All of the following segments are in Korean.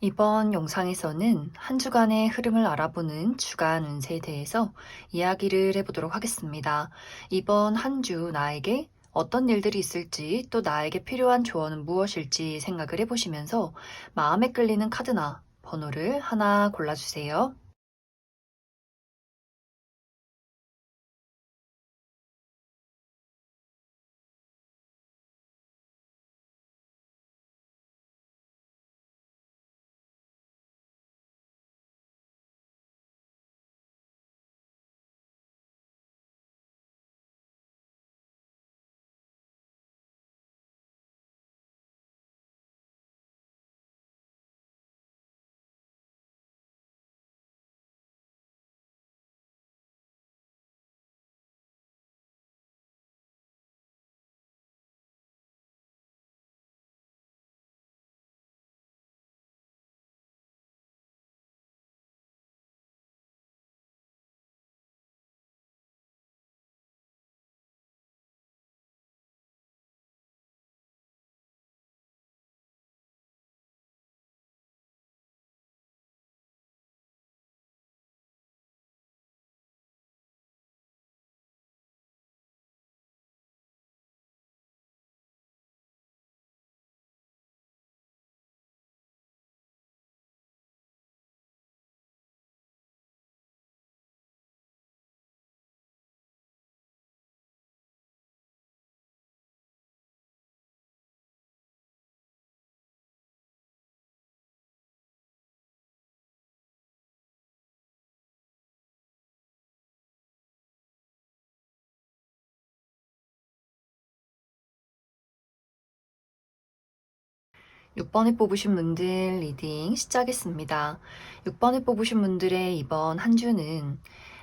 이번 영상에서는 한 주간의 흐름을 알아보는 주간 운세에 대해서 이야기를 해보도록 하겠습니다. 이번 한 주 나에게 어떤 일들이 있을지 또 나에게 필요한 조언은 무엇일지 생각을 해보시면서 마음에 끌리는 카드나 번호를 하나 골라주세요. 6번에 뽑으신 분들 리딩 시작했습니다. 6번에 뽑으신 분들의 이번 한 주는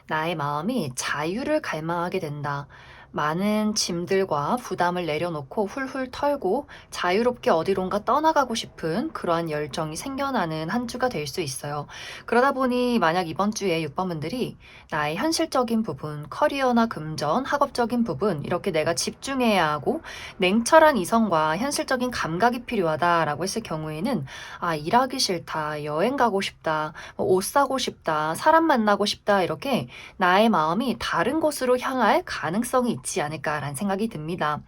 나의 마음이 자유를 갈망하게 된다. 많은 짐들과 부담을 내려놓고 훌훌 털고 자유롭게 어디론가 떠나가고 싶은 그러한 열정이 생겨나는 한 주가 될 수 있어요. 그러다 보니 만약 이번 주에 6번 분들이 나의 현실적인 부분, 커리어나 금전, 학업적인 부분 이렇게 내가 집중해야 하고 냉철한 이성과 현실적인 감각이 필요하다라고 했을 경우에는 일하기 싫다, 여행 가고 싶다, 옷 사고 싶다, 사람 만나고 싶다 이렇게 나의 마음이 다른 곳으로 향할 가능성이 있지 않을까라는 생각이 듭니다.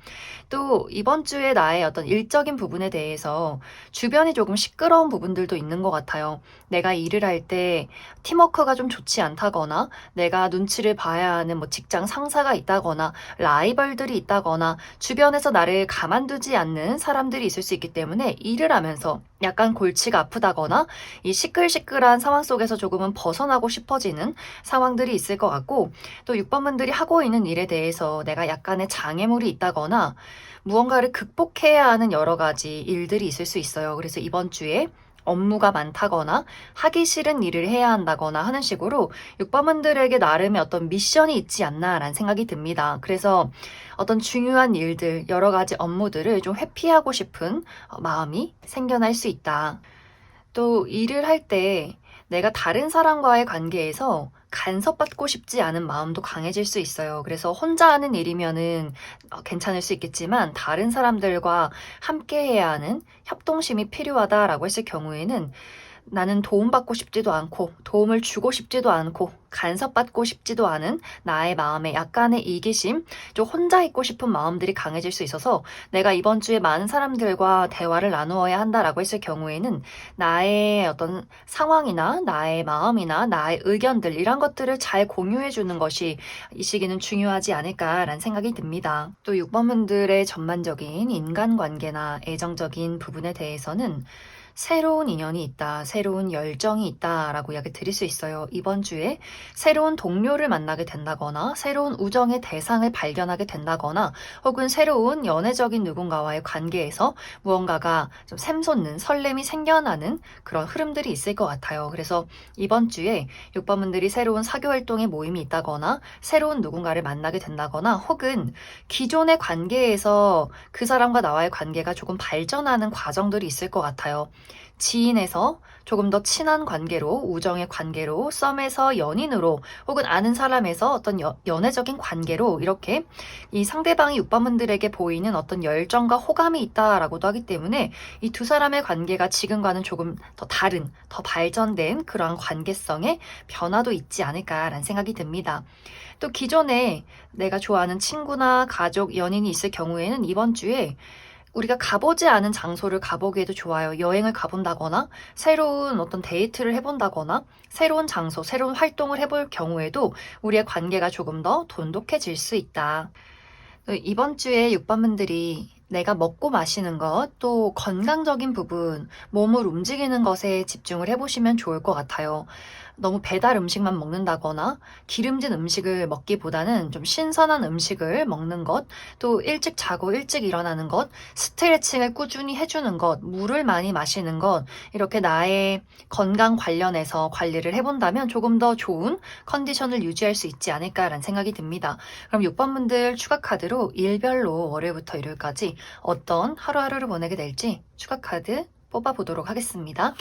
또 이번 주에 나의 어떤 일적인 부분에 대해서 주변이 조금 시끄러운 부분들도 있는 것 같아요. 내가 일을 할 때 팀워크가 좀 좋지 않다거나 내가 눈치를 봐야 하는 뭐 직장 상사가 있다거나 라이벌들이 있다거나 주변에서 나를 가만두지 않는 사람들이 있을 수 있기 때문에 일을 하면서 약간 골치가 아프다거나 이 시끌시끌한 상황 속에서 조금은 벗어나고 싶어지는 상황들이 있을 것 같고, 또 6번분들이 하고 있는 일에 대해서 내가 약간의 장애물이 있다거나 무언가를 극복해야 하는 여러 가지 일들이 있을 수 있어요. 그래서 이번 주에 업무가 많다거나 하기 싫은 일을 해야 한다거나 하는 식으로 6번분들에게 나름의 어떤 미션이 있지 않나라는 생각이 듭니다. 그래서 어떤 중요한 일들, 여러 가지 업무들을 좀 회피하고 싶은 마음이 생겨날 수 있다. 또 일을 할 때 내가 다른 사람과의 관계에서 간섭받고 싶지 않은 마음도 강해질 수 있어요. 그래서 혼자 하는 일이면은 괜찮을 수 있겠지만 다른 사람들과 함께 해야 하는 협동심이 필요하다라고 했을 경우에는 나는 도움받고 싶지도 않고 도움을 주고 싶지도 않고 간섭받고 싶지도 않은 나의 마음에 약간의 이기심, 좀 혼자 있고 싶은 마음들이 강해질 수 있어서 내가 이번 주에 많은 사람들과 대화를 나누어야 한다라고 했을 경우에는 나의 어떤 상황이나 나의 마음이나 나의 의견들 이런 것들을 잘 공유해 주는 것이 이 시기는 중요하지 않을까라는 생각이 듭니다. 또 6번 분들의 전반적인 인간관계나 애정적인 부분에 대해서는 새로운 인연이 있다, 새로운 열정이 있다라고 이야기 드릴 수 있어요. 이번 주에 새로운 동료를 만나게 된다거나 새로운 우정의 대상을 발견하게 된다거나 혹은 새로운 연애적인 누군가와의 관계에서 무언가가 좀 샘솟는 설렘이 생겨나는 그런 흐름들이 있을 것 같아요. 그래서 이번 주에 6번분들이 새로운 사교 활동에 모임이 있다거나 새로운 누군가를 만나게 된다거나 혹은 기존의 관계에서 그 사람과 나와의 관계가 조금 발전하는 과정들이 있을 것 같아요. 지인에서 조금 더 친한 관계로, 우정의 관계로, 썸에서 연인으로, 혹은 아는 사람에서 어떤 연애적인 관계로 이렇게 이 상대방이 6번 분들에게 보이는 어떤 열정과 호감이 있다라고도 하기 때문에 이 두 사람의 관계가 지금과는 조금 더 다른, 더 발전된 그러한 관계성의 변화도 있지 않을까라는 생각이 듭니다. 또 기존에 내가 좋아하는 친구나 가족, 연인이 있을 경우에는 이번 주에 우리가 가보지 않은 장소를 가보기에도 좋아요. 여행을 가본다거나 새로운 어떤 데이트를 해본다거나 새로운 장소, 새로운 활동을 해볼 경우에도 우리의 관계가 조금 더 돈독해질 수 있다. 이번 주에 6번 분들이 내가 먹고 마시는 것, 또 건강적인 부분, 몸을 움직이는 것에 집중을 해보시면 좋을 것 같아요. 너무 배달 음식만 먹는다거나 기름진 음식을 먹기보다는 좀 신선한 음식을 먹는 것, 또 일찍 자고 일찍 일어나는 것, 스트레칭을 꾸준히 해주는 것, 물을 많이 마시는 것, 이렇게 나의 건강 관련해서 관리를 해본다면 조금 더 좋은 컨디션을 유지할 수 있지 않을까라는 생각이 듭니다. 그럼 6번 분들 추가 카드로 일별로 월요일부터 일요일까지 어떤 하루하루를 보내게 될지 추가 카드 뽑아보도록 하겠습니다.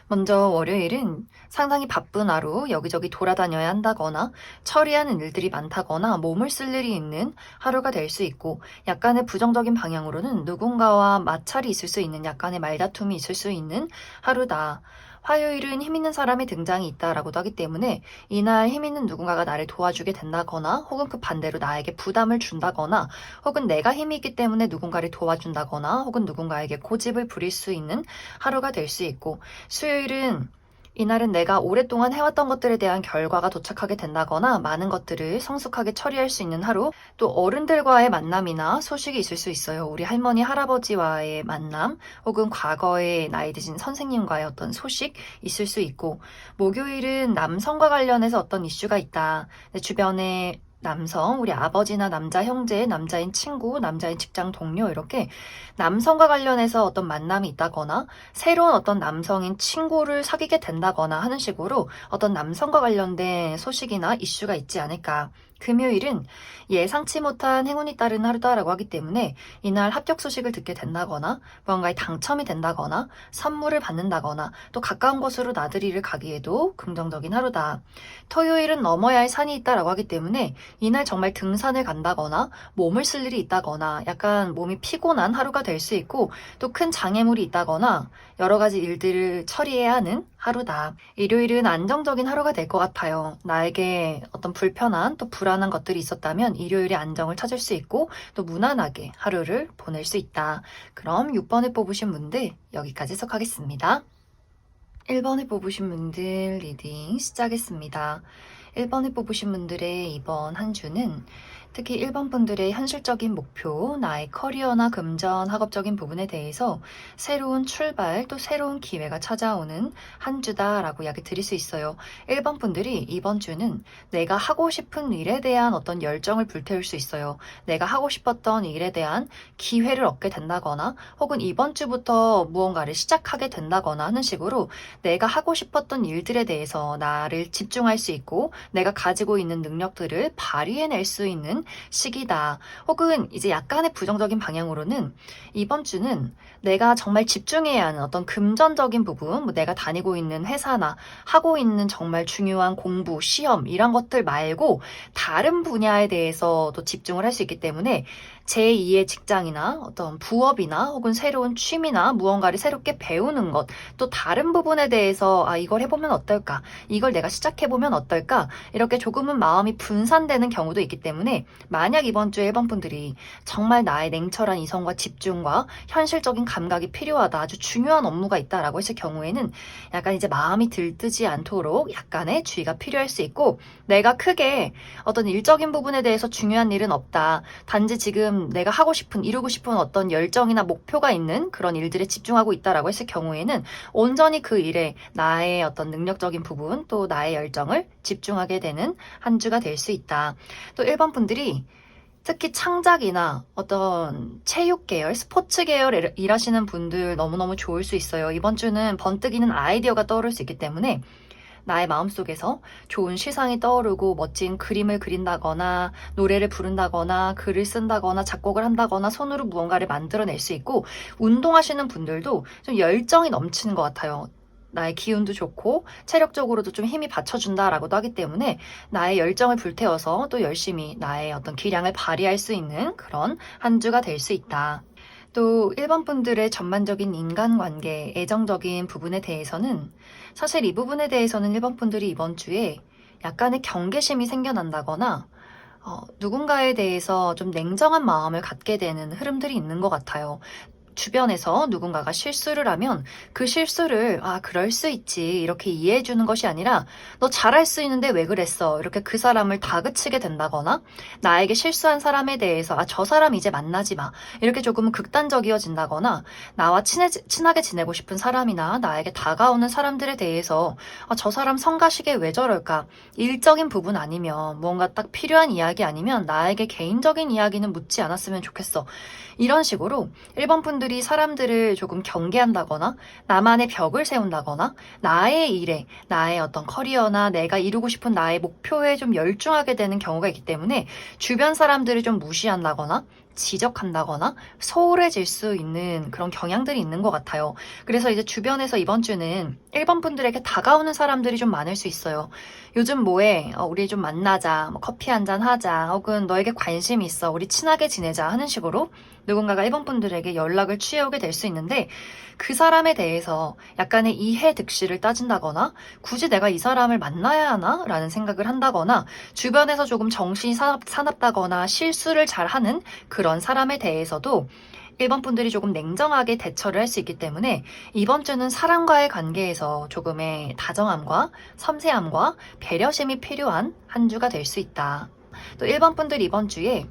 먼저 월요일은 상당히 바쁜 하루, 여기저기 돌아다녀야 한다거나 처리하는 일들이 많다거나 몸을 쓸 일이 있는 하루가 될 수 있고 약간의 부정적인 방향으로는 누군가와 마찰이 있을 수 있는 약간의 말다툼이 있을 수 있는 하루다. 화요일은 힘 있는 사람의 등장이 있다라고도 하기 때문에 이날 힘 있는 누군가가 나를 도와주게 된다거나 혹은 그 반대로 나에게 부담을 준다거나 혹은 내가 힘이 있기 때문에 누군가를 도와준다거나 혹은 누군가에게 고집을 부릴 수 있는 하루가 될 수 있고 수요일은 이날은 내가 오랫동안 해왔던 것들에 대한 결과가 도착하게 된다거나 많은 것들을 성숙하게 처리할 수 있는 하루, 또 어른들과의 만남이나 소식이 있을 수 있어요. 우리 할머니, 할아버지와의 만남, 혹은 과거에 나이 드신 선생님과의 어떤 소식 있을 수 있고, 목요일은 남성과 관련해서 어떤 이슈가 있다. 내 주변에 남성, 우리 아버지나 남자 형제, 남자인 친구, 남자인 직장 동료 이렇게 남성과 관련해서 어떤 만남이 있다거나 새로운 어떤 남성인 친구를 사귀게 된다거나 하는 식으로 어떤 남성과 관련된 소식이나 이슈가 있지 않을까. 금요일은 예상치 못한 행운이 따른 하루다라고 하기 때문에 이날 합격 소식을 듣게 된다거나 무언가에 당첨이 된다거나 선물을 받는다거나 또 가까운 곳으로 나들이를 가기에도 긍정적인 하루다. 토요일은 넘어야 할 산이 있다라고 하기 때문에 이날 정말 등산을 간다거나 몸을 쓸 일이 있다거나 약간 몸이 피곤한 하루가 될 수 있고 또 큰 장애물이 있다거나 여러 가지 일들을 처리해야 하는 하루다. 일요일은 안정적인 하루가 될 것 같아요. 나에게 어떤 불편한 또 불안한 것들이 있었다면 일요일에 안정을 찾을 수 있고 또 무난하게 하루를 보낼 수 있다. 그럼 6번을 뽑으신 분들 여기까지 해석하겠습니다. 1번을 뽑으신 분들 리딩 시작했습니다. 1번을 뽑으신 분들의 이번 한 주는 특히 1번 분들의 현실적인 목표, 나의 커리어나 금전, 학업적인 부분에 대해서 새로운 출발, 또 새로운 기회가 찾아오는 한 주다라고 이야기 드릴 수 있어요. 1번 분들이 이번 주는 내가 하고 싶은 일에 대한 어떤 열정을 불태울 수 있어요. 내가 하고 싶었던 일에 대한 기회를 얻게 된다거나 혹은 이번 주부터 무언가를 시작하게 된다거나 하는 식으로 내가 하고 싶었던 일들에 대해서 나를 집중할 수 있고 내가 가지고 있는 능력들을 발휘해낼 수 있는 시기다. 혹은 이제 약간의 부정적인 방향으로는 이번 주는 내가 정말 집중해야 하는 어떤 금전적인 부분, 뭐 내가 다니고 있는 회사나 하고 있는 정말 중요한 공부, 시험 이런 것들 말고 다른 분야에 대해서도 집중을 할 수 있기 때문에 제2의 직장이나 어떤 부업이나 혹은 새로운 취미나 무언가를 새롭게 배우는 것, 또 다른 부분에 대해서 이걸 해보면 어떨까? 이걸 내가 시작해보면 어떨까? 이렇게 조금은 마음이 분산되는 경우도 있기 때문에 만약 이번 주에 1번 분들이 정말 나의 냉철한 이성과 집중과 현실적인 감각이 필요하다, 아주 중요한 업무가 있다라고 했을 경우에는 약간 이제 마음이 들뜨지 않도록 약간의 주의가 필요할 수 있고 내가 크게 어떤 일적인 부분에 대해서 중요한 일은 없다. 단지 지금 내가 하고 싶은, 이루고 싶은 어떤 열정이나 목표가 있는 그런 일들에 집중하고 있다라고 했을 경우에는 온전히 그 일에 나의 어떤 능력적인 부분 또 나의 열정을 집중하게 되는 한 주가 될 수 있다. 또 1번 분들이 특히 창작이나 어떤 체육 계열, 스포츠 계열 일하시는 분들 너무너무 좋을 수 있어요. 이번 주는 번뜩이는 아이디어가 떠오를 수 있기 때문에 나의 마음속에서 좋은 시상이 떠오르고 멋진 그림을 그린다거나 노래를 부른다거나 글을 쓴다거나 작곡을 한다거나 손으로 무언가를 만들어낼 수 있고, 운동하시는 분들도 좀 열정이 넘치는 것 같아요. 나의 기운도 좋고 체력적으로도 좀 힘이 받쳐준다라고도 하기 때문에 나의 열정을 불태워서 또 열심히 나의 어떤 기량을 발휘할 수 있는 그런 한 주가 될 수 있다. 또 1번 분들의 전반적인 인간관계, 애정적인 부분에 대해서는, 사실 이 부분에 대해서는 1번 분들이 이번 주에 약간의 경계심이 생겨난다거나 누군가에 대해서 좀 냉정한 마음을 갖게 되는 흐름들이 있는 것 같아요. 주변에서 누군가가 실수를 하면 그 실수를 그럴 수 있지 이렇게 이해해 주는 것이 아니라 너 잘할 수 있는데 왜 그랬어 이렇게 그 사람을 다그치게 된다거나, 나에게 실수한 사람에 대해서 저 사람 이제 만나지 마 이렇게 조금 극단적이어진다거나, 나와 친하게 지내고 싶은 사람이나 나에게 다가오는 사람들에 대해서 저 사람 성가시게 왜 저럴까, 일적인 부분 아니면 뭔가 딱 필요한 이야기 아니면 나에게 개인적인 이야기는 묻지 않았으면 좋겠어, 이런 식으로 1번 분들이 사람들을 조금 경계한다거나 나만의 벽을 세운다거나 나의 일에, 나의 어떤 커리어나 내가 이루고 싶은 나의 목표에 좀 열중하게 되는 경우가 있기 때문에 주변 사람들을 좀 무시한다거나 지적한다거나 소홀해질 수 있는 그런 경향들이 있는 것 같아요. 그래서 이제 주변에서 이번 주는 1번 분들에게 다가오는 사람들이 좀 많을 수 있어요. 요즘 뭐해? 우리 좀 만나자, 뭐 커피 한잔 하자, 혹은 너에게 관심이 있어, 우리 친하게 지내자 하는 식으로 누군가가 1번 분들에게 연락을 취해오게 될 수 있는데, 그 사람에 대해서 약간의 이해 득실을 따진다거나 굳이 내가 이 사람을 만나야 하나? 라는 생각을 한다거나, 주변에서 조금 정신이 사납다거나 실수를 잘하는 그런 사람에 대해서도 1번 분들이 조금 냉정하게 대처를 할 수 있기 때문에 이번 주는 사람과의 관계에서 조금의 다정함과 섬세함과 배려심이 필요한 한 주가 될 수 있다. 또 1번 분들 이번 주에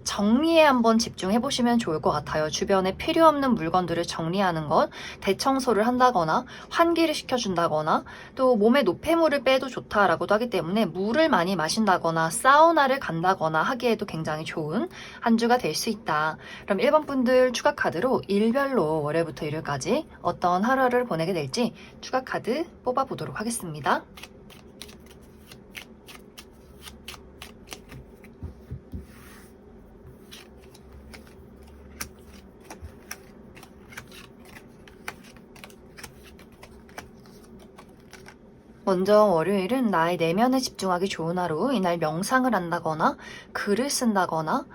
정리에 한번 집중해 보시면 좋을 것 같아요. 주변에 필요 없는 물건들을 정리하는 것, 대청소를 한다거나 환기를 시켜준다거나, 또 몸에 노폐물을 빼도 좋다라고도 하기 때문에 물을 많이 마신다거나 사우나를 간다거나 하기에도 굉장히 좋은 한 주가 될 수 있다. 그럼 1번 분들 추가 카드로 일별로 월요일부터 일요일까지 어떤 하루를 보내게 될지 추가 카드 뽑아보도록 하겠습니다. 먼저 월요일은 나의 내면에 집중하기 좋은 하루. 이날 명상을 한다거나 글을 쓴다거나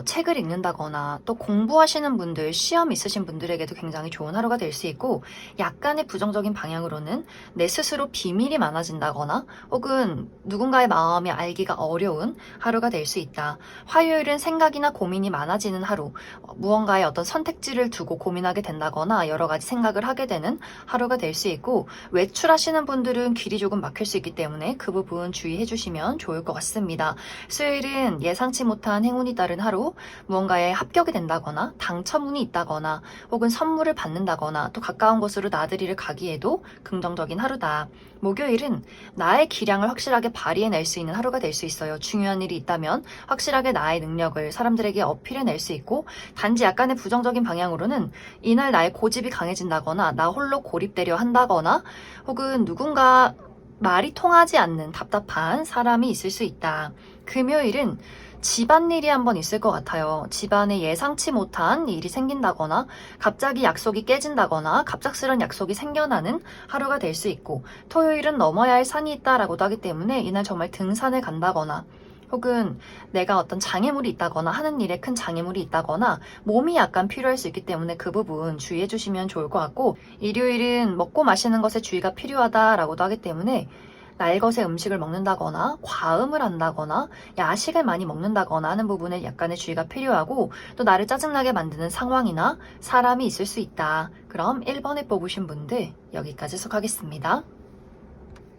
책을 읽는다거나, 또 공부하시는 분들, 시험 있으신 분들에게도 굉장히 좋은 하루가 될 수 있고, 약간의 부정적인 방향으로는 내 스스로 비밀이 많아진다거나 혹은 누군가의 마음이 알기가 어려운 하루가 될 수 있다. 화요일은 생각이나 고민이 많아지는 하루, 무언가의 어떤 선택지를 두고 고민하게 된다거나 여러 가지 생각을 하게 되는 하루가 될 수 있고, 외출하시는 분들은 길이 조금 막힐 수 있기 때문에 그 부분 주의해 주시면 좋을 것 같습니다. 수요일은 예상치 못한 행운이 따른 하루, 무언가에 합격이 된다거나 당첨운이 있다거나 혹은 선물을 받는다거나 또 가까운 곳으로 나들이를 가기에도 긍정적인 하루다. 목요일은 나의 기량을 확실하게 발휘해낼 수 있는 하루가 될 수 있어요. 중요한 일이 있다면 확실하게 나의 능력을 사람들에게 어필해낼 수 있고, 단지 약간의 부정적인 방향으로는 이날 나의 고집이 강해진다거나 나 홀로 고립되려 한다거나 혹은 누군가 말이 통하지 않는 답답한 사람이 있을 수 있다. 금요일은 집안일이 한번 있을 것 같아요. 집안에 예상치 못한 일이 생긴다거나 갑자기 약속이 깨진다거나 갑작스런 약속이 생겨나는 하루가 될 수 있고, 토요일은 넘어야 할 산이 있다라고도 하기 때문에 이날 정말 등산을 간다거나 혹은 내가 어떤 장애물이 있다거나 하는 일에 큰 장애물이 있다거나 몸이 약간 필요할 수 있기 때문에 그 부분 주의해 주시면 좋을 것 같고, 일요일은 먹고 마시는 것에 주의가 필요하다라고도 하기 때문에 날것의 음식을 먹는다거나 과음을 한다거나 야식을 많이 먹는다거나 하는 부분에 약간의 주의가 필요하고, 또 나를 짜증나게 만드는 상황이나 사람이 있을 수 있다. 그럼 1번에 뽑으신 분들 여기까지 해석하겠습니다.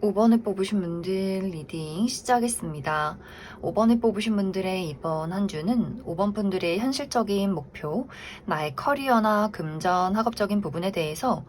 5번을 뽑으신 분들 리딩 시작하겠습니다. 5번을 뽑으신 분들의 이번 한 주는 5번 분들의 현실적인 목표, 나의 커리어나 금전, 학업적인 부분에 대해서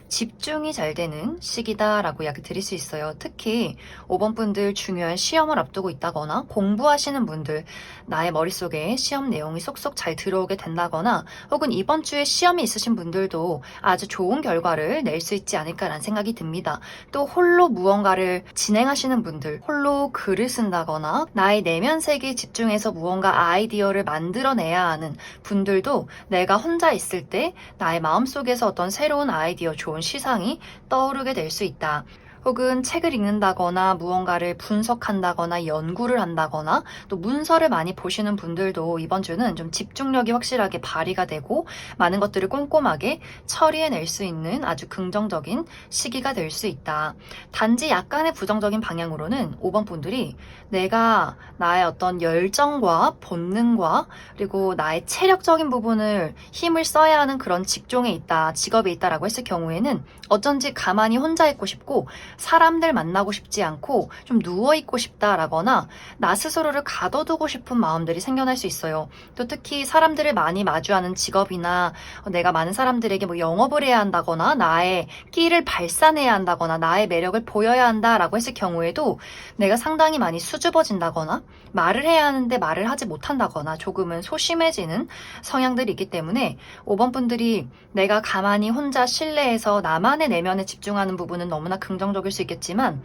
집중이 잘 되는 시기다라고 이야기 드릴 수 있어요. 특히 5번 분들 중요한 시험을 앞두고 있다거나 공부하시는 분들, 나의 머릿속에 시험 내용이 쏙쏙 잘 들어오게 된다거나 혹은 이번 주에 시험이 있으신 분들도 아주 좋은 결과를 낼 수 있지 않을까라는 생각이 듭니다. 또 홀로 무언가를 진행하시는 분들, 홀로 글을 쓴다거나 나의 내면 세계에 집중해서 무언가 아이디어를 만들어내야 하는 분들도 내가 혼자 있을 때 나의 마음속에서 어떤 새로운 아이디어, 좋은 시상이 떠오르게 될 수 있다. 혹은 책을 읽는다거나 무언가를 분석한다거나 연구를 한다거나 또 문서를 많이 보시는 분들도 이번 주는 좀 집중력이 확실하게 발휘가 되고 많은 것들을 꼼꼼하게 처리해낼 수 있는 아주 긍정적인 시기가 될 수 있다. 단지 약간의 부정적인 방향으로는 5번 분들이 내가 나의 어떤 열정과 본능과 그리고 나의 체력적인 부분을 힘을 써야 하는 그런 직종에 있다, 직업에 있다라고 했을 경우에는 어쩐지 가만히 혼자 있고 싶고 사람들 만나고 싶지 않고 좀 누워있고 싶다라거나 나 스스로를 가둬두고 싶은 마음들이 생겨날 수 있어요. 또 특히 사람들을 많이 마주하는 직업이나 내가 많은 사람들에게 뭐 영업을 해야 한다거나 나의 끼를 발산해야 한다거나 나의 매력을 보여야 한다라고 했을 경우에도 내가 상당히 많이 수줍어진다거나 말을 해야 하는데 말을 하지 못한다거나 조금은 소심해지는 성향들이 있기 때문에 5번 분들이 내가 가만히 혼자 실내에서 나만의 내면에 집중하는 부분은 너무나 긍정적일 수 있겠지만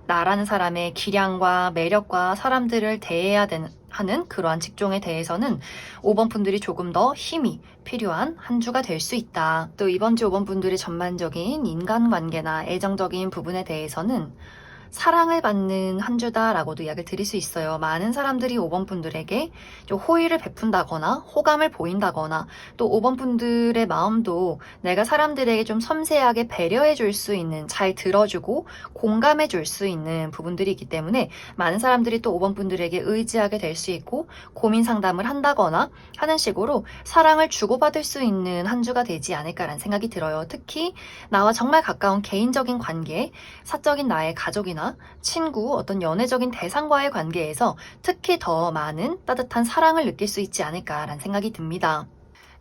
나라는 사람의 기량과 매력과 사람들을 대해야 하는 그러한 직종에 대해서는 5번 분들이 조금 더 힘이 필요한 한 주가 될 수 있다. 또 이번 주 5번 분들의 전반적인 인간관계나 애정적인 부분에 대해서는 사랑을 받는 한 주다라고도 이야기를 드릴 수 있어요. 많은 사람들이 5번 분들에게 좀 호의를 베푼다거나 호감을 보인다거나 또 5번 분들의 마음도 내가 사람들에게 좀 섬세하게 배려해 줄 수 있는, 잘 들어주고 공감해 줄 수 있는 부분들이 있기 때문에 많은 사람들이 또 5번 분들에게 의지하게 될 수 있고 고민 상담을 한다거나 하는 식으로 사랑을 주고받을 수 있는 한 주가 되지 않을까라는 생각이 들어요. 특히 나와 정말 가까운 개인적인 관계, 사적인 나의 가족이나 친구, 어떤 연애적인 대상과의 관계에서 특히 더 많은 따뜻한 사랑을 느낄 수 있지 않을까라는 생각이 듭니다.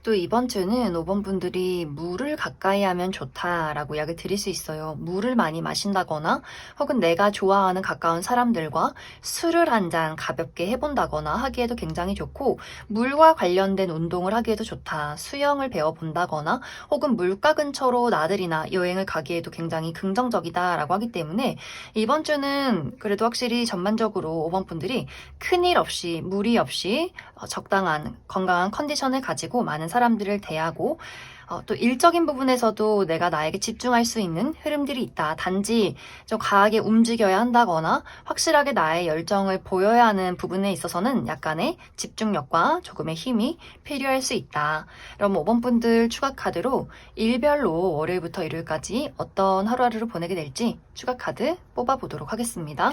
또 이번 주는 5번 분들이 물을 가까이 하면 좋다라고 이야기 드릴 수 있어요. 물을 많이 마신다거나 혹은 내가 좋아하는 가까운 사람들과 술을 한 잔 가볍게 해본다거나 하기에도 굉장히 좋고 물과 관련된 운동을 하기에도 좋다. 수영을 배워본다거나 혹은 물가 근처로 나들이나 여행을 가기에도 굉장히 긍정적이다라고 하기 때문에 이번 주는 그래도 확실히 전반적으로 5번 분들이 큰일 없이 무리 없이 적당한 건강한 컨디션을 가지고 많은 사람들을 대하고 또 일적인 부분에서도 내가 나에게 집중할 수 있는 흐름들이 있다. 단지 좀 강하게 움직여야 한다거나 확실하게 나의 열정을 보여야 하는 부분에 있어서는 약간의 집중력과 조금의 힘이 필요할 수 있다. 그럼 5번 분들 추가 카드로 일별로 월요일부터 일요일까지 어떤 하루하루를 보내게 될지 추가 카드 뽑아보도록 하겠습니다.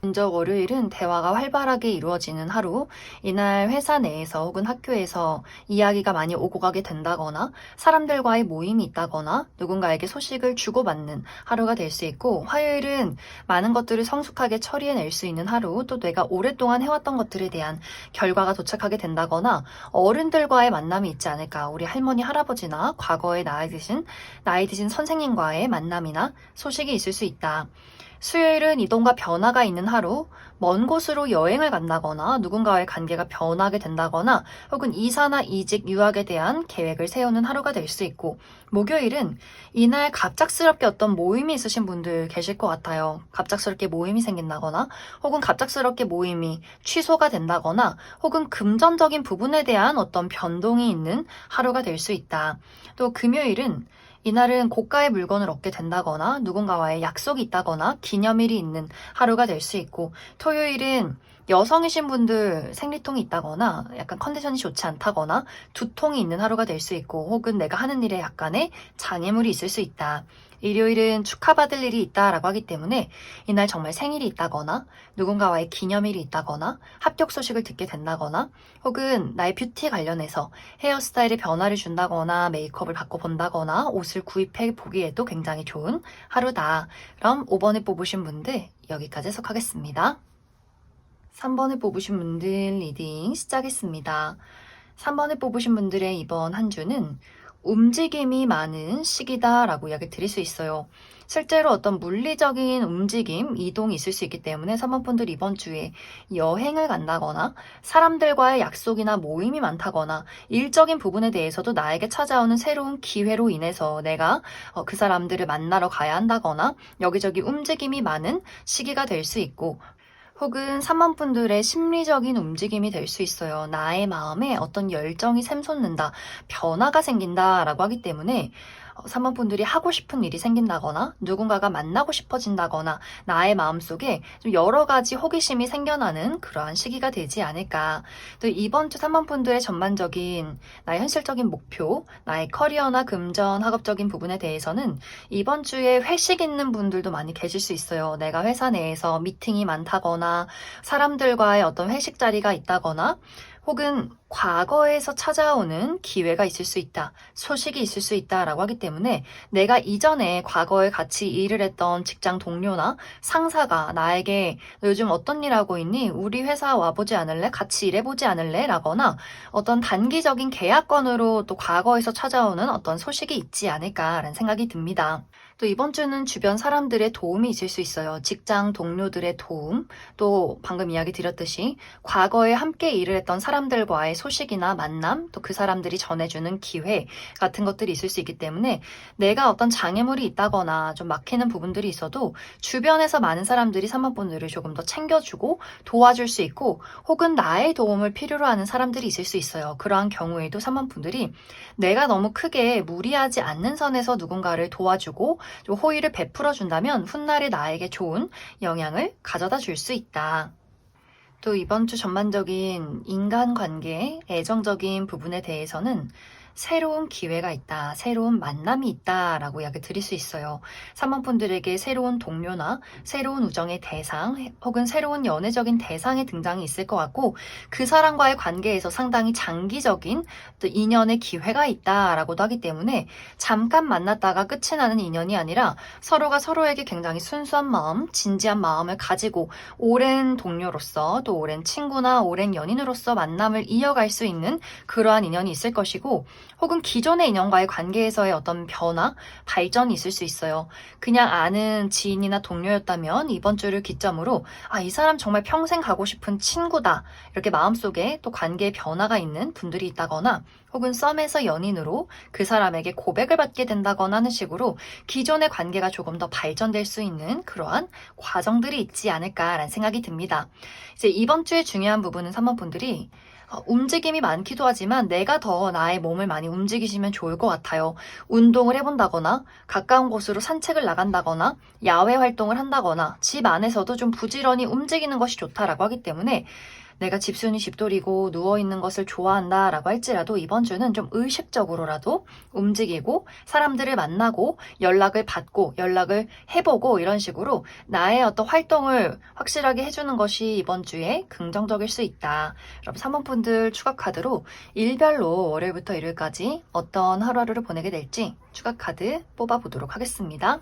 먼저 월요일은 대화가 활발하게 이루어지는 하루, 이날 회사 내에서 혹은 학교에서 이야기가 많이 오고 가게 된다거나 사람들과의 모임이 있다거나 누군가에게 소식을 주고받는 하루가 될 수 있고 화요일은 많은 것들을 성숙하게 처리해낼 수 있는 하루, 또 내가 오랫동안 해왔던 것들에 대한 결과가 도착하게 된다거나 어른들과의 만남이 있지 않을까, 우리 할머니, 할아버지나 과거에 나이 드신 선생님과의 만남이나 소식이 있을 수 있다. 수요일은 이동과 변화가 있는 하루, 먼 곳으로 여행을 간다거나 누군가와의 관계가 변하게 된다거나 혹은 이사나 이직, 유학에 대한 계획을 세우는 하루가 될 수 있고 목요일은 이날 갑작스럽게 어떤 모임이 있으신 분들 계실 것 같아요. 갑작스럽게 모임이 생긴다거나 혹은 갑작스럽게 모임이 취소가 된다거나 혹은 금전적인 부분에 대한 어떤 변동이 있는 하루가 될 수 있다. 또 금요일은 이날은 고가의 물건을 얻게 된다거나 누군가와의 약속이 있다거나 기념일이 있는 하루가 될 수 있고 토요일은 여성이신 분들 생리통이 있다거나 약간 컨디션이 좋지 않다거나 두통이 있는 하루가 될 수 있고 혹은 내가 하는 일에 약간의 장애물이 있을 수 있다. 일요일은 축하받을 일이 있다라고 하기 때문에 이날 정말 생일이 있다거나 누군가와의 기념일이 있다거나 합격 소식을 듣게 된다거나 혹은 나의 뷰티 관련해서 헤어스타일의 변화를 준다거나 메이크업을 바꿔본다거나 옷을 구입해 보기에도 굉장히 좋은 하루다. 그럼 5번을 뽑으신 분들 여기까지 해석하겠습니다. 3번을 뽑으신 분들 리딩 시작했습니다. 3번을 뽑으신 분들의 이번 한 주는 움직임이 많은 시기다라고 이야기 드릴 수 있어요. 실제로 어떤 물리적인 움직임, 이동이 있을 수 있기 때문에 3번 분들 이번 주에 여행을 간다거나 사람들과의 약속이나 모임이 많다거나 일적인 부분에 대해서도 나에게 찾아오는 새로운 기회로 인해서 내가 그 사람들을 만나러 가야 한다거나 여기저기 움직임이 많은 시기가 될 수 있고 혹은 3번 분들의 심리적인 움직임이 될 수 있어요. 나의 마음에 어떤 열정이 샘솟는다, 변화가 생긴다라고 하기 때문에 3번 분들이 하고 싶은 일이 생긴다거나 누군가가 만나고 싶어진다거나 나의 마음속에 좀 여러 가지 호기심이 생겨나는 그러한 시기가 되지 않을까. 또 이번 주 3번 분들의 전반적인 나의 현실적인 목표, 나의 커리어나 금전, 학업적인 부분에 대해서는 이번 주에 회식 있는 분들도 많이 계실 수 있어요. 내가 회사 내에서 미팅이 많다거나 사람들과의 어떤 회식 자리가 있다거나 혹은 과거에서 찾아오는 기회가 있을 수 있다, 소식이 있을 수 있다라고 하기 때문에 내가 이전에 과거에 같이 일을 했던 직장 동료나 상사가 나에게 너 요즘 어떤 일 하고 있니? 우리 회사 와보지 않을래? 같이 일해보지 않을래? 라거나 어떤 단기적인 계약건으로 또 과거에서 찾아오는 어떤 소식이 있지 않을까라는 생각이 듭니다. 또 이번 주는 주변 사람들의 도움이 있을 수 있어요. 직장 동료들의 도움, 또 방금 이야기 드렸듯이 과거에 함께 일을 했던 사람들과의 소식이나 만남, 또 그 사람들이 전해주는 기회 같은 것들이 있을 수 있기 때문에 내가 어떤 장애물이 있다거나 좀 막히는 부분들이 있어도 주변에서 많은 사람들이 3번 분들을 조금 더 챙겨주고 도와줄 수 있고 혹은 나의 도움을 필요로 하는 사람들이 있을 수 있어요. 그러한 경우에도 3번 분들이 내가 너무 크게 무리하지 않는 선에서 누군가를 도와주고 좀 호의를 베풀어 준다면 훗날에 나에게 좋은 영향을 가져다 줄 수 있다. 또 이번 주 전반적인 인간관계, 애정적인 부분에 대해서는 새로운 기회가 있다, 새로운 만남이 있다라고 이야기 드릴 수 있어요. 3번 분들에게 새로운 동료나 새로운 우정의 대상 혹은 새로운 연애적인 대상의 등장이 있을 것 같고 그 사람과의 관계에서 상당히 장기적인 또 인연의 기회가 있다라고도 하기 때문에 잠깐 만났다가 끝이 나는 인연이 아니라 서로가 서로에게 굉장히 순수한 마음, 진지한 마음을 가지고 오랜 동료로서 또 오랜 친구나 오랜 연인으로서 만남을 이어갈 수 있는 그러한 인연이 있을 것이고 혹은 기존의 인연과의 관계에서의 어떤 변화, 발전이 있을 수 있어요. 그냥 아는 지인이나 동료였다면 이번 주를 기점으로 이 사람 정말 평생 가고 싶은 친구다. 이렇게 마음속에 또 관계의 변화가 있는 분들이 있다거나 혹은 썸에서 연인으로 그 사람에게 고백을 받게 된다거나 하는 식으로 기존의 관계가 조금 더 발전될 수 있는 그러한 과정들이 있지 않을까라는 생각이 듭니다. 이제 이번 주의 중요한 부분은 3번 분들이 움직임이 많기도 하지만 내가 더 나의 몸을 많이 움직이시면 좋을 것 같아요. 운동을 해본다거나 가까운 곳으로 산책을 나간다거나 야외 활동을 한다거나 집 안에서도 좀 부지런히 움직이는 것이 좋다라고 하기 때문에 내가 집순이 집돌이고 누워있는 것을 좋아한다라고 할지라도 이번 주는 좀 의식적으로라도 움직이고 사람들을 만나고 연락을 받고 연락을 해보고 이런 식으로 나의 어떤 활동을 확실하게 해주는 것이 이번 주에 긍정적일 수 있다. 여러분 3번 분들 추가 카드로 일별로 월요일부터 일요일까지 어떤 하루하루를 보내게 될지 추가 카드 뽑아보도록 하겠습니다.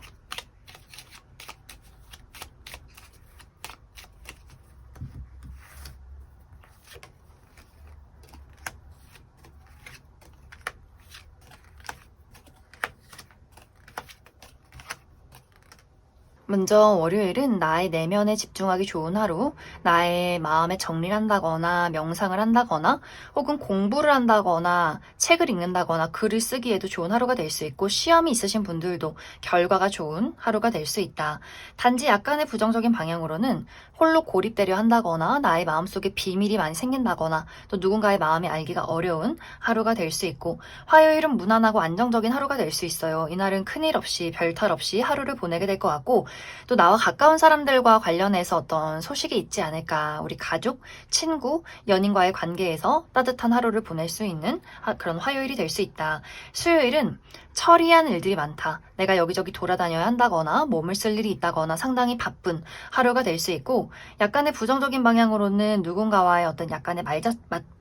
먼저 월요일은 나의 내면에 집중하기 좋은 하루, 나의 마음에 정리를 한다거나 명상을 한다거나 혹은 공부를 한다거나 책을 읽는다거나 글을 쓰기에도 좋은 하루가 될 수 있고 시험이 있으신 분들도 결과가 좋은 하루가 될 수 있다. 단지 약간의 부정적인 방향으로는 홀로 고립되려 한다거나 나의 마음속에 비밀이 많이 생긴다거나 또 누군가의 마음이 알기가 어려운 하루가 될 수 있고 화요일은 무난하고 안정적인 하루가 될 수 있어요. 이날은 큰일 없이 별탈 없이 하루를 보내게 될 것 같고 또 나와 가까운 사람들과 관련해서 어떤 소식이 있지 않을까. 우리 가족, 친구, 연인과의 관계에서 따뜻한 하루를 보낼 수 있는 그런 화요일이 될 수 있다. 수요일은 처리한 일들이 많다. 내가 여기저기 돌아다녀야 한다거나 몸을 쓸 일이 있다거나 상당히 바쁜 하루가 될 수 있고, 약간의 부정적인 방향으로는 누군가와의 어떤 약간의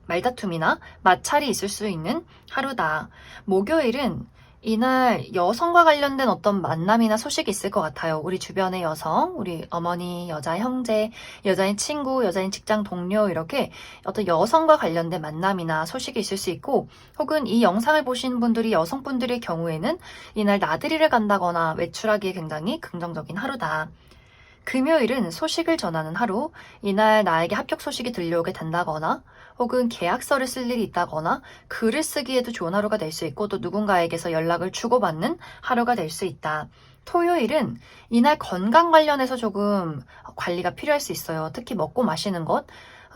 말다툼이나 마찰이 있을 수 있는 하루다. 목요일은 이날 여성과 관련된 어떤 만남이나 소식이 있을 것 같아요. 우리 주변의 여성, 우리 어머니, 여자 형제, 여자인 친구, 여자인 직장 동료, 이렇게 어떤 여성과 관련된 만남이나 소식이 있을 수 있고, 혹은 이 영상을 보신 분들이 여성분들의 경우에는 이날 나들이를 간다거나 외출하기에 굉장히 긍정적인 하루다. 금요일은 소식을 전하는 하루, 이날 나에게 합격 소식이 들려오게 된다거나, 혹은 계약서를 쓸 일이 있다거나, 글을 쓰기에도 좋은 하루가 될 수 있고, 또 누군가에게서 연락을 주고받는 하루가 될 수 있다. 토요일은 이날 건강 관련해서 조금 관리가 필요할 수 있어요. 특히 먹고 마시는 것,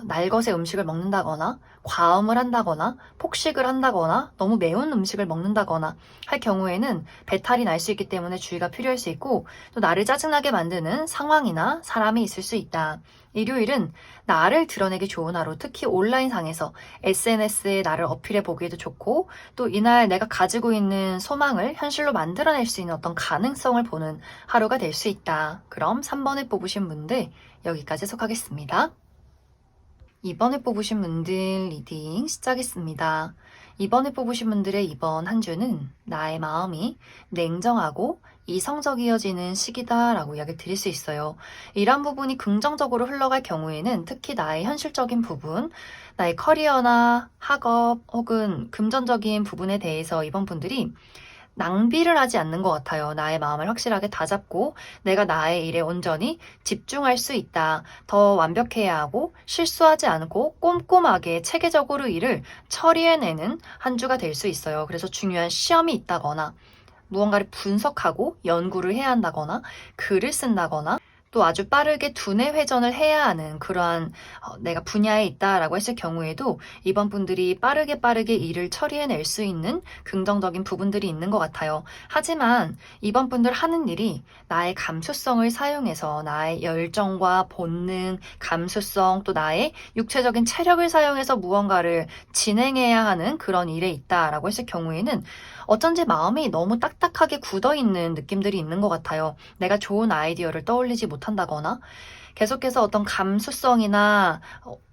날것의 음식을 먹는다거나, 과음을 한다거나, 폭식을 한다거나, 너무 매운 음식을 먹는다거나 할 경우에는 배탈이 날 수 있기 때문에 주의가 필요할 수 있고, 또 나를 짜증나게 만드는 상황이나 사람이 있을 수 있다. 일요일은 나를 드러내기 좋은 하루, 특히 온라인상에서 SNS에 나를 어필해 보기에도 좋고, 또 이날 내가 가지고 있는 소망을 현실로 만들어낼 수 있는 어떤 가능성을 보는 하루가 될 수 있다. 그럼 3번을 뽑으신 분들 여기까지 속하겠습니다. 2번을 뽑으신 분들 리딩 시작했습니다. 2번을 뽑으신 분들의 이번 한 주는 나의 마음이 냉정하고 이성적이어지는 시기다라고 이야기 드릴 수 있어요. 이런 부분이 긍정적으로 흘러갈 경우에는 특히 나의 현실적인 부분, 나의 커리어나 학업 혹은 금전적인 부분에 대해서 이번 분들이 낭비를 하지 않는 것 같아요. 나의 마음을 확실하게 다잡고 내가 나의 일에 온전히 집중할 수 있다. 더 완벽해야 하고 실수하지 않고 꼼꼼하게 체계적으로 일을 처리해내는 한 주가 될 수 있어요. 그래서 중요한 시험이 있다거나 무언가를 분석하고 연구를 해야 한다거나 글을 쓴다거나 또 아주 빠르게 두뇌 회전을 해야 하는 그러한 내가 분야에 있다라고 했을 경우에도 이번 분들이 빠르게 일을 처리해낼 수 있는 긍정적인 부분들이 있는 것 같아요. 하지만 이번 분들 하는 일이 나의 감수성을 사용해서 나의 열정과 본능, 감수성 또 나의 육체적인 체력을 사용해서 무언가를 진행해야 하는 그런 일에 있다라고 했을 경우에는 어쩐지 마음이 너무 딱딱하게 굳어있는 느낌들이 있는 것 같아요. 내가 좋은 아이디어를 떠올리지 못한다거나 계속해서 어떤 감수성이나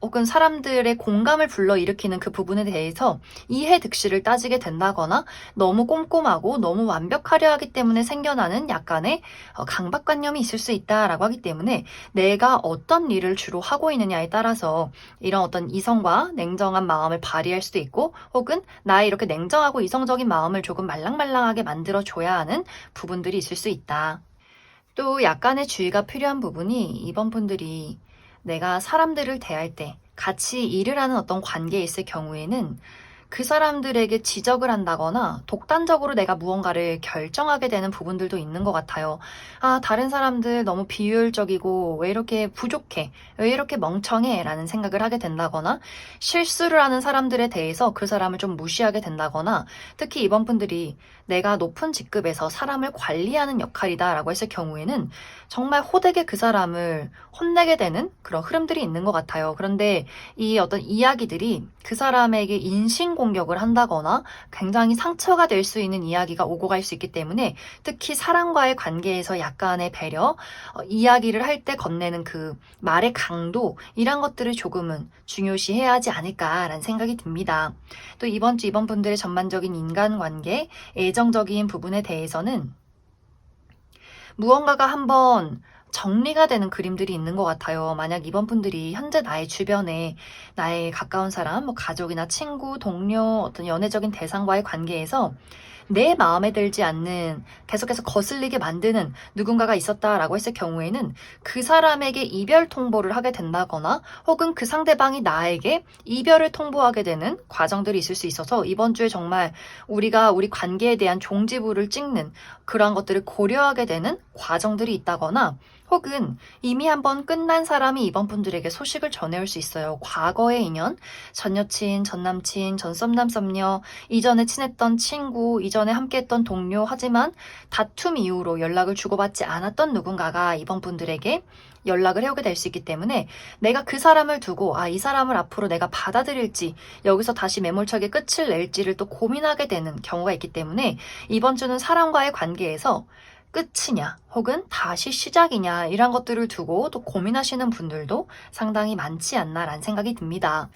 혹은 사람들의 공감을 불러일으키는 그 부분에 대해서 이해 득실을 따지게 된다거나 너무 꼼꼼하고 너무 완벽하려 하기 때문에 생겨나는 약간의 강박관념이 있을 수 있다라고 하기 때문에 내가 어떤 일을 주로 하고 있느냐에 따라서 이런 어떤 이성과 냉정한 마음을 발휘할 수도 있고 혹은 나의 이렇게 냉정하고 이성적인 마음을 조금 말랑말랑하게 만들어줘야 하는 부분들이 있을 수 있다. 또 약간의 주의가 필요한 부분이 이번 분들이 내가 사람들을 대할 때 같이 일을 하는 어떤 관계에 있을 경우에는 그 사람들에게 지적을 한다거나 독단적으로 내가 무언가를 결정하게 되는 부분들도 있는 것 같아요. 아, 다른 사람들 너무 비효율적이고 왜 이렇게 부족해? 왜 이렇게 멍청해? 라는 생각을 하게 된다거나 실수를 하는 사람들에 대해서 그 사람을 좀 무시하게 된다거나 특히 이번 분들이 내가 높은 직급에서 사람을 관리하는 역할이다 라고 했을 경우에는 정말 호되게 그 사람을 혼내게 되는 그런 흐름들이 있는 것 같아요. 그런데 이 어떤 이야기들이 그 사람에게 인신공격을 한다거나 굉장히 상처가 될 수 있는 이야기가 오고 갈 수 있기 때문에 특히 사람과의 관계에서 약간의 배려, 이야기를 할 때 건네는 그 말의 강도 이런 것들을 조금은 중요시해야 하지 않을까라는 생각이 듭니다. 또 이번 주 이번 분들의 전반적인 인간관계, 애정적인 부분에 대해서는 무언가가 한번 정리가 되는 그림들이 있는 것 같아요. 만약 이번 분들이 현재 나의 주변에 나의 가까운 사람, 뭐 가족이나 친구, 동료, 어떤 연애적인 대상과의 관계에서 내 마음에 들지 않는 계속해서 거슬리게 만드는 누군가가 있었다라고 했을 경우에는 그 사람에게 이별 통보를 하게 된다거나 혹은 그 상대방이 나에게 이별을 통보하게 되는 과정들이 있을 수 있어서 이번 주에 정말 우리가 우리 관계에 대한 종지부를 찍는 그러한 것들을 고려하게 되는 과정들이 있다거나 혹은 이미 한번 끝난 사람이 이번 분들에게 소식을 전해올 수 있어요. 과거의 인연, 전 여친, 전 남친, 전 썸남 썸녀, 이전에 친했던 친구, 이전에 함께했던 동료, 하지만 다툼 이후로 연락을 주고받지 않았던 누군가가 이번 분들에게 연락을 해오게 될 수 있기 때문에 내가 그 사람을 두고 이 사람을 앞으로 내가 받아들일지 여기서 다시 매몰차게 끝을 낼지를 또 고민하게 되는 경우가 있기 때문에 이번 주는 사람과의 관계에서 끝이냐 혹은 다시 시작이냐 이런 것들을 두고 또 고민하시는 분들도 상당히 많지 않나라는 생각이 듭니다.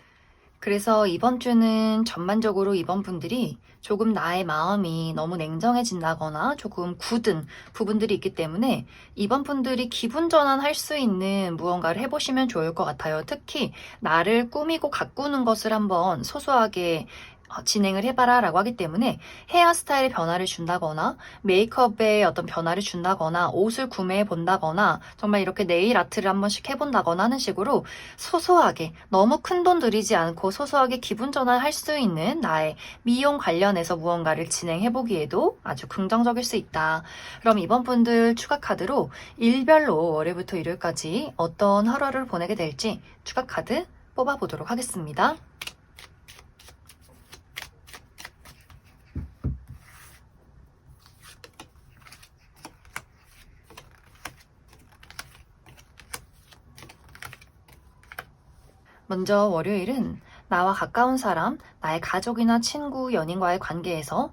그래서 이번 주는 전반적으로 이번 분들이 조금 나의 마음이 너무 냉정해진다거나 조금 굳은 부분들이 있기 때문에 이번 분들이 기분 전환할 수 있는 무언가를 해보시면 좋을 것 같아요. 특히 나를 꾸미고 가꾸는 것을 한번 소소하게 진행을 해봐라 라고 하기 때문에 헤어스타일의 변화를 준다거나 메이크업에 어떤 변화를 준다거나 옷을 구매해 본다거나 정말 이렇게 네일 아트를 한 번씩 해본다거나 하는 식으로 소소하게 너무 큰 돈 들이지 않고 소소하게 기분 전환할 수 있는 나의 미용 관련해서 무언가를 진행해 보기에도 아주 긍정적일 수 있다. 그럼 이번 분들 추가 카드로 일별로 월요일부터 일요일까지 어떤 하루를 보내게 될지 추가 카드 뽑아보도록 하겠습니다. 먼저 월요일은 나와 가까운 사람, 나의 가족이나 친구, 연인과의 관계에서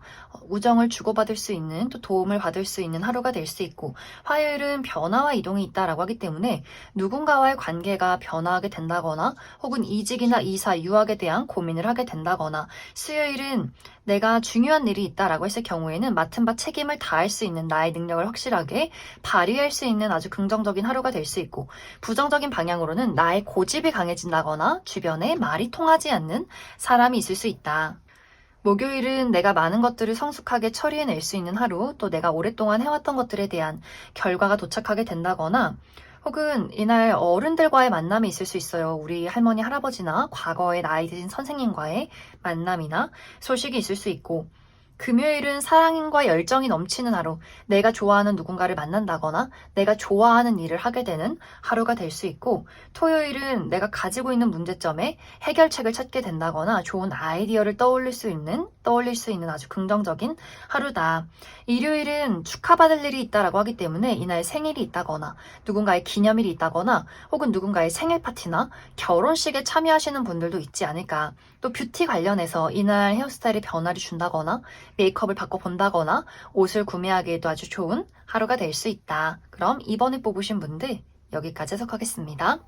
우정을 주고받을 수 있는 또 도움을 받을 수 있는 하루가 될 수 있고 화요일은 변화와 이동이 있다라고 하기 때문에 누군가와의 관계가 변화하게 된다거나 혹은 이직이나 이사, 유학에 대한 고민을 하게 된다거나 수요일은 내가 중요한 일이 있다라고 했을 경우에는 맡은 바 책임을 다할 수 있는 나의 능력을 확실하게 발휘할 수 있는 아주 긍정적인 하루가 될 수 있고 부정적인 방향으로는 나의 고집이 강해진다거나 주변에 말이 통하지 않는 사람이 있을 수 있다. 목요일은 내가 많은 것들을 성숙하게 처리해낼 수 있는 하루, 또 내가 오랫동안 해왔던 것들에 대한 결과가 도착하게 된다거나 혹은 이날 어른들과의 만남이 있을 수 있어요. 우리 할머니, 할아버지나 과거의 나이 드신 선생님과의 만남이나 소식이 있을 수 있고 금요일은 사랑과 열정이 넘치는 하루, 내가 좋아하는 누군가를 만난다거나 내가 좋아하는 일을 하게 되는 하루가 될 수 있고 토요일은 내가 가지고 있는 문제점에 해결책을 찾게 된다거나 좋은 아이디어를 떠올릴 수 있는 아주 긍정적인 하루다. 일요일은 축하받을 일이 있다라고 하기 때문에 이날 생일이 있다거나 누군가의 기념일이 있다거나 혹은 누군가의 생일 파티나 결혼식에 참여하시는 분들도 있지 않을까. 또 뷰티 관련해서 이날 헤어스타일의 변화를 준다거나 메이크업을 바꿔본다거나 옷을 구매하기에도 아주 좋은 하루가 될 수 있다. 그럼 이번에 뽑으신 분들 여기까지 해석하겠습니다.